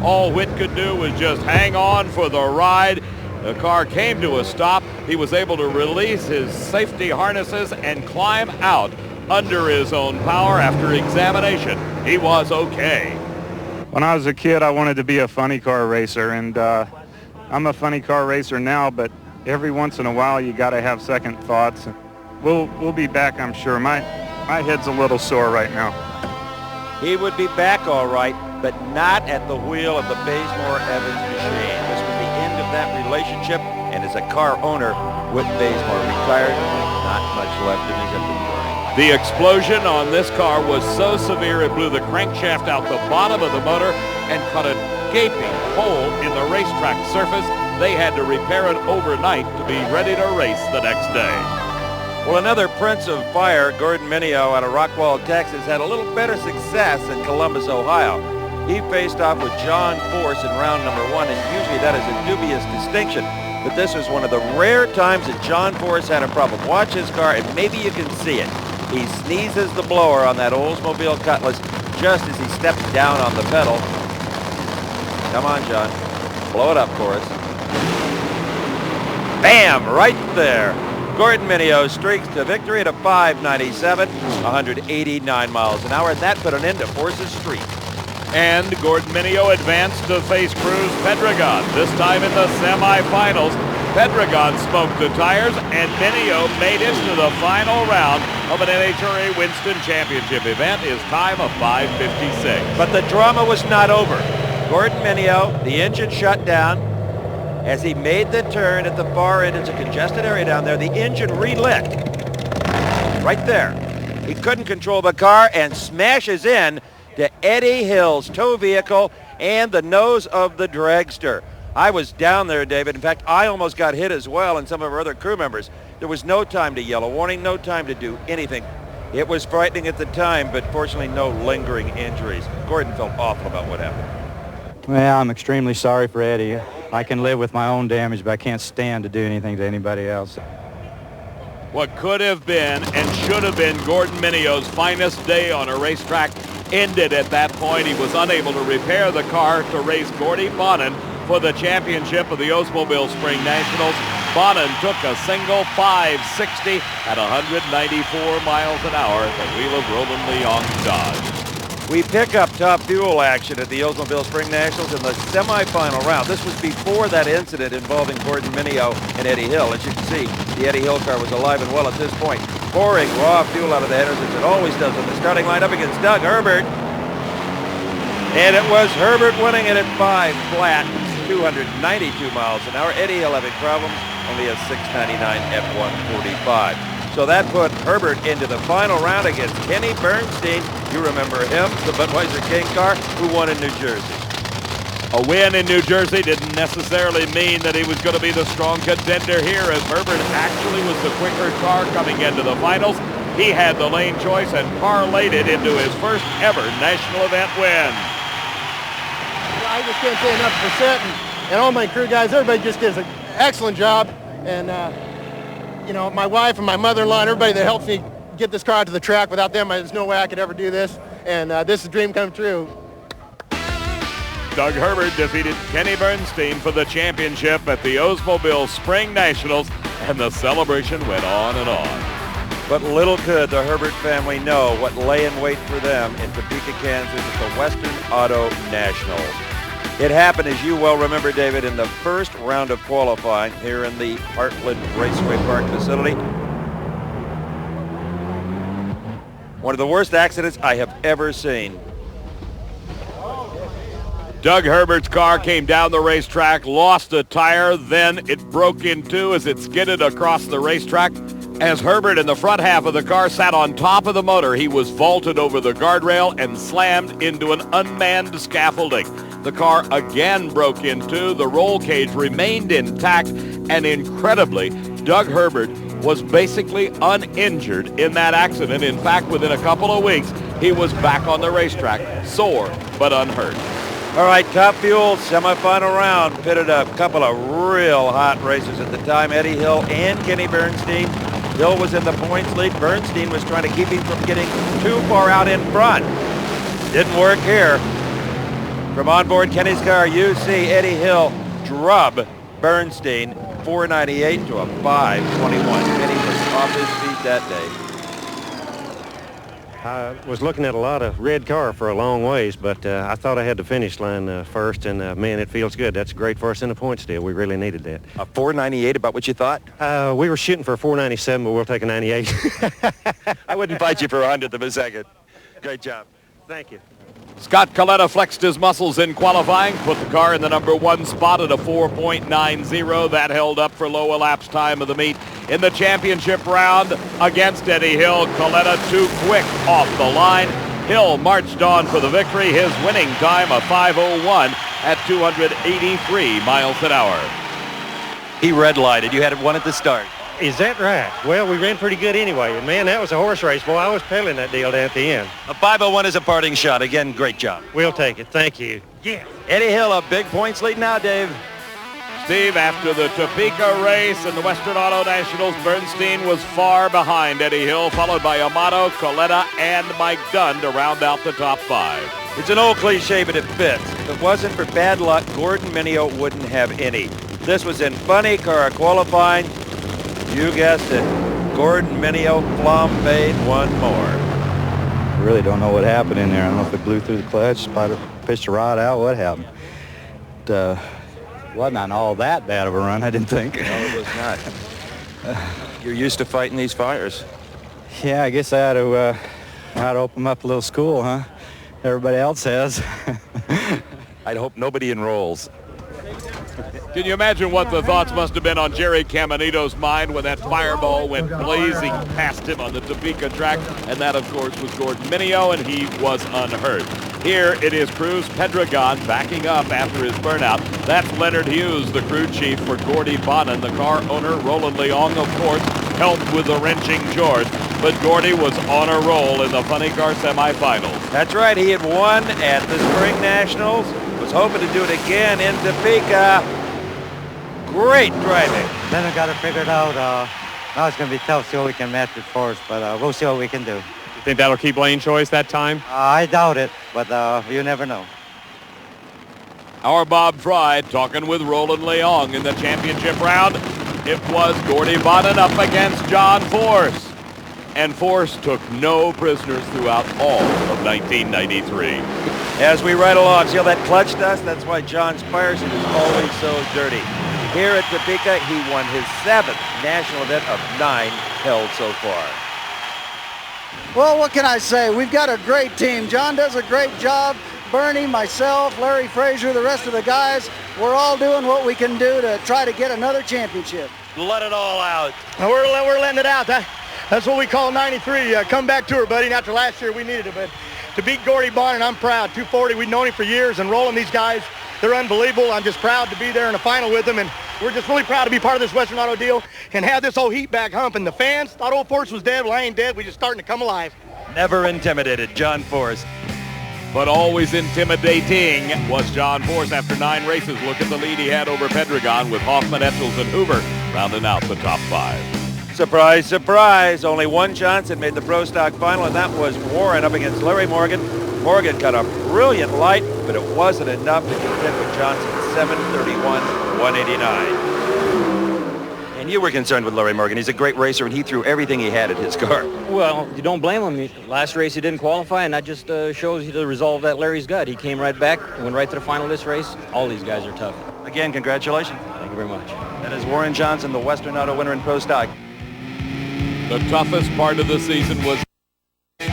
All Whit could do was just hang on for the ride. The car came to a stop. He was able to release his safety harnesses and climb out under his own power. After examination, he was okay. When I was a kid, I wanted to be a funny car racer, and I'm a funny car racer now, but every once in a while you got to have second thoughts. We'll be back, I'm sure. My head's a little sore right now. He would be back all right, but not at the wheel of the Bazemore Evans machine. This was the end of that relationship, and as a car owner, Whit Bazemore retired. Not much left in his inventory. The explosion on this car was so severe it blew the crankshaft out the bottom of the motor and cut a gaping hole in the racetrack surface. They had to repair it overnight to be ready to race the next day. Well, another prince of fire, Gordon Mino out of Rockwall, Texas, had a little better success in Columbus, Ohio. He faced off with John Force in round number 1, and usually that is a dubious distinction. But this was one of the rare times that John Force had a problem. Watch his car, and maybe you can see it. He sneezes the blower on that Oldsmobile Cutlass just as he steps down on the pedal. Come on, John. Blow it up for us. Bam! Right there. Gordon Mino streaks to victory at a 597, 189 miles an hour, and that put an end to Force's streak. And Gordon Mino advanced to face Cruz Pedregon. This time in the semifinals, Pedregon smoked the tires, and Mino made it to the final round of an NHRA Winston Championship event. His time of 5:56. But the drama was not over. Gordon Mino, the engine shut down. As he made the turn at the far end, it's a congested area down there, the engine relit. Right there. He couldn't control the car and smashes in to Eddie Hill's tow vehicle and the nose of the dragster. I was down there, David. In fact, I almost got hit as well, and some of our other crew members. There was no time to yell a warning, no time to do anything. It was frightening at the time, but fortunately no lingering injuries. Gordon felt awful about what happened. Well, I'm extremely sorry for Eddie. I can live with my own damage, but I can't stand to do anything to anybody else. What could have been and should have been Gordon Mino's finest day on a racetrack ended at that point. He was unable to repair the car to race Gordy Bonin for the championship of the Oldsmobile Spring Nationals. Bonin took a single 560 at 194 miles an hour at the wheel of Roland Leong's Dodge. We pick up top fuel action at the Oldsmobile Spring Nationals in the semifinal round. This was before that incident involving Gordon Mino and Eddie Hill. As you can see, the Eddie Hill car was alive and well at this point, pouring raw fuel out of the headers as it always does on the starting line up against Doug Herbert. And it was Herbert winning it at 5 flat, 292 miles an hour. Eddie Hill having problems, only a 699 F145. So that put Herbert into the final round against Kenny Bernstein. You remember him, the Budweiser King car, who won in New Jersey. A win in New Jersey didn't necessarily mean that he was going to be the strong contender here, as Herbert actually was the quicker car coming into the finals. He had the lane choice and parlayed it into his first ever national event win. I just can't say enough for Set and all my crew guys. Everybody just does an excellent job. And, you know, my wife and my mother-in-law and everybody that helped me get this car out to the track. Without them, there's no way I could ever do this. And this is a dream come true. Doug Herbert defeated Kenny Bernstein for the championship at the Oldsmobile Spring Nationals, and the celebration went on and on. But little could the Herbert family know what lay in wait for them in Topeka, Kansas at the Western Auto Nationals. It happened, as you well remember, David, in the first round of qualifying here in the Heartland Raceway Park facility. One of the worst accidents I have ever seen. Doug Herbert's car came down the racetrack, lost a tire, then it broke in two as it skidded across the racetrack. As Herbert in the front half of the car sat on top of the motor, he was vaulted over the guardrail and slammed into an unmanned scaffolding. The car again broke in two, the roll cage remained intact, and incredibly, Doug Herbert was basically uninjured in that accident. In fact, within a couple of weeks, he was back on the racetrack, sore but unhurt. All right, Top Fuel semifinal round pitted a couple of real hot racers at the time, Eddie Hill and Kenny Bernstein. Hill was in the points lead. Bernstein was trying to keep him from getting too far out in front. Didn't work here. From onboard Kenny's car, you see Eddie Hill drub Bernstein 498 to a 521. Kenny was off his feet that day. I was looking at a lot of red car for a long ways, but I thought I had the finish line first, and man, it feels good. That's great for us in the points deal. We really needed that. A 498, about what you thought? We were shooting for a 497, but we'll take a 98. I wouldn't fight you for a 100th of a second. Great job. Thank you. Scott Coletta flexed his muscles in qualifying, put the car in the number 1 spot at a 4.90. That held up for low elapsed time of the meet. In the championship round against Eddie Hill, Coletta too quick off the line. Hill marched on for the victory. His winning time a 5:01 at 283 miles an hour. He red-lighted. You had one at the start. Is that right? Well, we ran pretty good anyway, and man, that was a horse race. Boy, I was pedaling that deal down at the end. A 5:01 is a parting shot. Again, great job. We'll take it. Thank you. Yeah. Eddie Hill, a big points lead now, Dave. Steve, after the Topeka race and the Western Auto Nationals, Bernstein was far behind Eddie Hill, followed by Amato, Coletta, and Mike Dunn to round out the top 5. It's an old cliche, but it fits. If it wasn't for bad luck, Gordon Minio wouldn't have any. This was in funny car qualifying. You guessed it. Gordon Minio flambéed one more. I really don't know what happened in there. I don't know if it blew through the clutch, pitched the rod out, what happened. It wasn't all that bad of a run, I didn't think. No, it was not. You're used to fighting these fires. Yeah, I guess I had to open up a little school, huh? Everybody else has. I'd hope nobody enrolls. Can you imagine what the thoughts must have been on Jerry Caminito's mind when that fireball went blazing past him on the Topeka track? And that, of course, was Gordon Minio, and he was unhurt. Here it is Cruz Pedregon backing up after his burnout. That's Leonard Hughes, the crew chief for Gordy Bonin. The car owner, Roland Leong, of course, helped with the wrenching chores. But Gordy was on a roll in the funny car semifinals. That's right. He had won at the Spring Nationals. Was hoping to do it again in Topeka. Great driving. Then we got to figure it out. Now it's going to be tough to see what we can match it for us, but we'll see what we can do. You think that'll keep lane choice that time? I doubt it, but you never know. Our Bob Fry talking with Roland Leong in the championship round. It was Gordy Bonin up against John Force. And Force took no prisoners throughout all of 1993. As we ride along, see all that clutch dust? That's why John's fire suit is always so dirty. Here at Topeka, he won his 7th national event of 9 held so far. Well, what can I say? We've got a great team. John does a great job. Bernie, myself, Larry Frazier, the rest of the guys, we're all doing what we can do to try to get another championship. Let it all out. We're letting it out. That's what we call 93. Come back to her, buddy. And after last year, we needed it. But to beat Gordy Bonin, I'm proud. 240, we've known him for years. And rolling these guys, they're unbelievable. I'm just proud to be there in the final with them. And we're just really proud to be part of this Western Auto deal and have this old heat back humping. The fans thought old Force was dead. Well, I ain't dead. We're just starting to come alive. Never intimidated, John Force. But always intimidating was John Force after 9 races. Look at the lead he had over Pedregon with Hoffman, Etchels, and Hoover rounding out the top 5. Surprise, surprise. Only one Johnson made the Pro Stock final, and that was Warren up against Larry Morgan. Morgan got a brilliant light, but it wasn't enough to contend with Johnson's 7:31.189. And you were concerned with Larry Morgan. He's a great racer, and he threw everything he had at his car. Well, you don't blame him. Last race he didn't qualify, and that just shows you the resolve that Larry's got. He came right back, went right to the final of this race. All these guys are tough. Again, congratulations. Thank you very much. That is Warren Johnson, the Western Auto winner in Pro Stock. The toughest part of the season was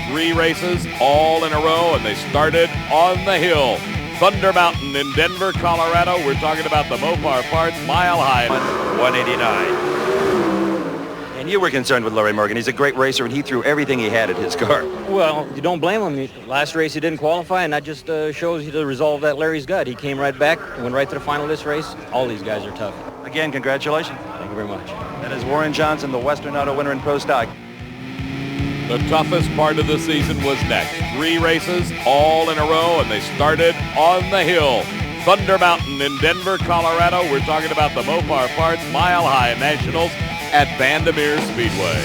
3 races all in a row, and they started on the hill. Thunder Mountain in Denver, Colorado. We're talking about the Mopar Parts Mile High. 189. And you were concerned with Larry Morgan. He's a great racer, and he threw everything he had at his car. Well, you don't blame him. Last race he didn't qualify, and that just shows you the resolve that Larry's got. He came right back, went right to the final of this race. All these guys are tough. Again, congratulations. Thank you very much. That is Warren Johnson, the Western Auto winner in Pro Stock. The toughest part of the season was next. 3 races all in a row, and they started on the hill. Thunder Mountain in Denver, Colorado. We're talking about the Mopar Parts Mile High Nationals at Vandermeer Speedway.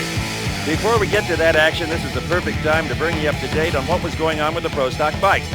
Before we get to that action, this is the perfect time to bring you up to date on what was going on with the Pro Stock bikes.